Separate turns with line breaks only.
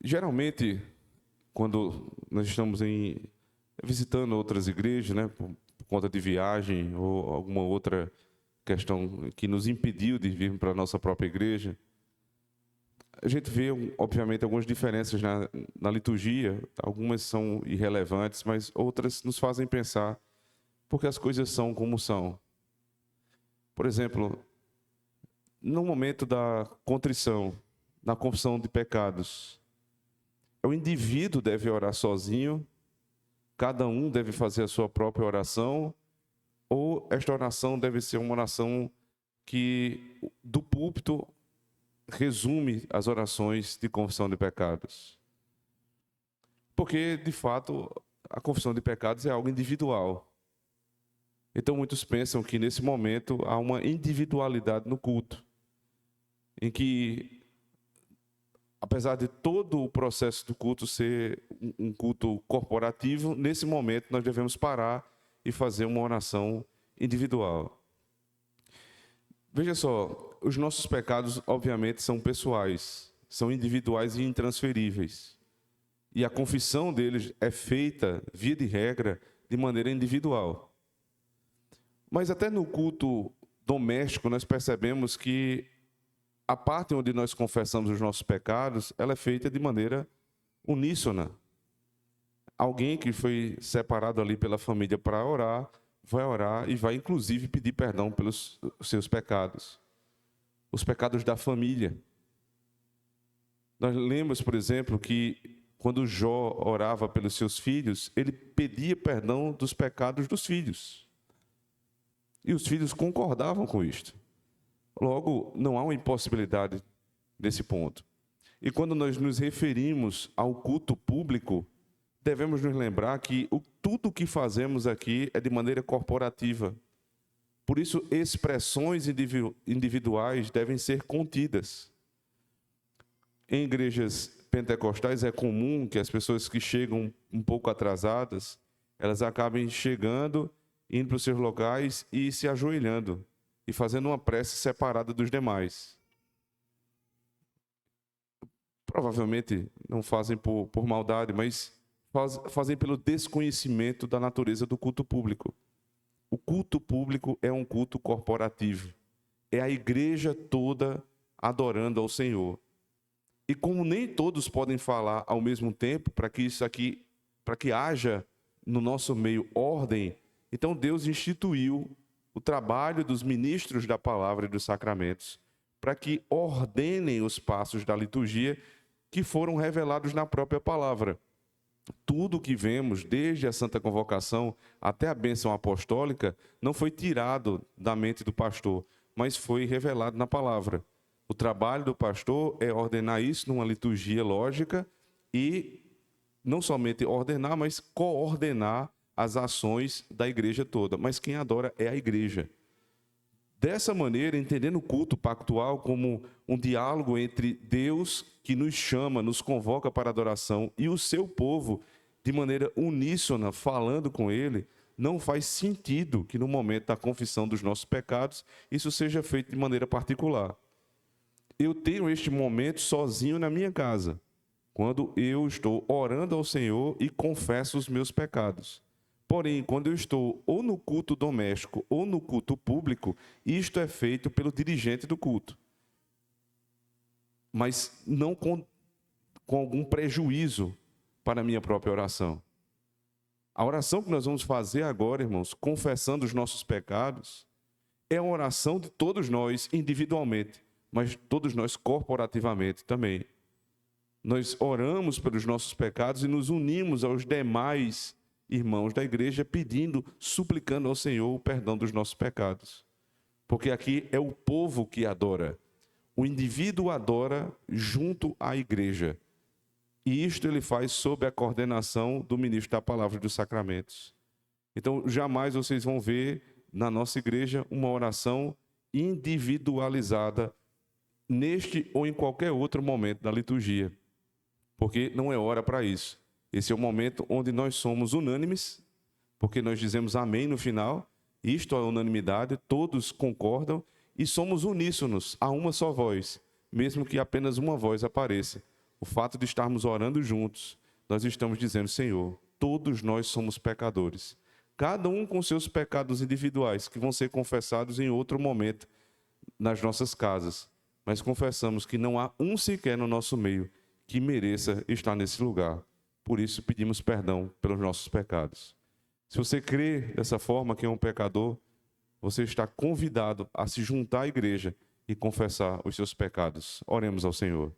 Geralmente, quando nós estamos visitando outras igrejas, né, por conta de viagem ou alguma outra questão que nos impediu de vir para a nossa própria igreja, a gente vê, obviamente, algumas diferenças na liturgia. Algumas são irrelevantes, mas outras nos fazem pensar porque as coisas são como são. Por exemplo, no momento da contrição, na confissão de pecados, o indivíduo deve orar sozinho, cada um deve fazer a sua própria oração, ou esta oração deve ser uma oração que do púlpito resume as orações de confissão de pecados? Porque, de fato, a confissão de pecados é algo individual. Então, muitos pensam que nesse momento há uma individualidade no culto, em que, apesar de todo o processo do culto ser um culto corporativo, nesse momento nós devemos parar e fazer uma oração individual. Veja só, os nossos pecados, obviamente, são pessoais, são individuais e intransferíveis. E a confissão deles é feita, via de regra, de maneira individual. Mas até no culto doméstico nós percebemos que a parte onde nós confessamos os nossos pecados, ela é feita de maneira uníssona. Alguém que foi separado ali pela família para orar, vai orar e vai inclusive pedir perdão pelos seus pecados. Os pecados da família. Nós lemos, por exemplo, que quando Jó orava pelos seus filhos, ele pedia perdão dos pecados dos filhos. E os filhos concordavam com isto. Logo, não há uma impossibilidade nesse ponto. E quando nós nos referimos ao culto público, devemos nos lembrar que tudo o que fazemos aqui é de maneira corporativa. Por isso, expressões individuais devem ser contidas. Em igrejas pentecostais é comum que as pessoas que chegam um pouco atrasadas, elas acabem chegando, indo para os seus locais e se ajoelhando e fazendo uma prece separada dos demais. Provavelmente não fazem por maldade, mas fazem pelo desconhecimento da natureza do culto público. O culto público é um culto corporativo. É a igreja toda adorando ao Senhor. E como nem todos podem falar ao mesmo tempo, para que haja no nosso meio ordem, então Deus instituiu o trabalho dos ministros da palavra e dos sacramentos, para que ordenem os passos da liturgia que foram revelados na própria palavra. Tudo o que vemos, desde a Santa Convocação até a bênção apostólica, não foi tirado da mente do pastor, mas foi revelado na palavra. O trabalho do pastor é ordenar isso numa liturgia lógica e não somente ordenar, mas coordenar as ações da igreja toda. Mas quem adora é a igreja. Dessa maneira, entendendo o culto pactual como um diálogo entre Deus, que nos chama, nos convoca para a adoração, e o seu povo, de maneira uníssona, falando com ele, não faz sentido que no momento da confissão dos nossos pecados, isso seja feito de maneira particular. Eu tenho este momento sozinho na minha casa, quando eu estou orando ao Senhor e confesso os meus pecados. Porém, quando eu estou ou no culto doméstico ou no culto público, isto é feito pelo dirigente do culto. Mas não com algum prejuízo para a minha própria oração. A oração que nós vamos fazer agora, irmãos, confessando os nossos pecados, é uma oração de todos nós individualmente, mas todos nós corporativamente também. Nós oramos pelos nossos pecados e nos unimos aos demais irmãos da igreja, pedindo, suplicando ao Senhor o perdão dos nossos pecados. Porque aqui é o povo que adora. O indivíduo adora junto à igreja. E isto ele faz sob a coordenação do ministro da palavra e dos sacramentos. Então, jamais vocês vão ver na nossa igreja uma oração individualizada neste ou em qualquer outro momento da liturgia. Porque não é hora para isso. Esse é o momento onde nós somos unânimes, porque nós dizemos amém no final, isto é unanimidade, todos concordam e somos uníssonos a uma só voz, mesmo que apenas uma voz apareça. o fato de estarmos orando juntos, nós estamos dizendo: Senhor, todos nós somos pecadores, cada um com seus pecados individuais, que vão ser confessados em outro momento nas nossas casas, mas confessamos que não há um sequer no nosso meio que mereça estar nesse lugar. Por isso pedimos perdão pelos nossos pecados. Se você crê dessa forma que é um pecador, você está convidado a se juntar à igreja e confessar os seus pecados. Oremos ao Senhor.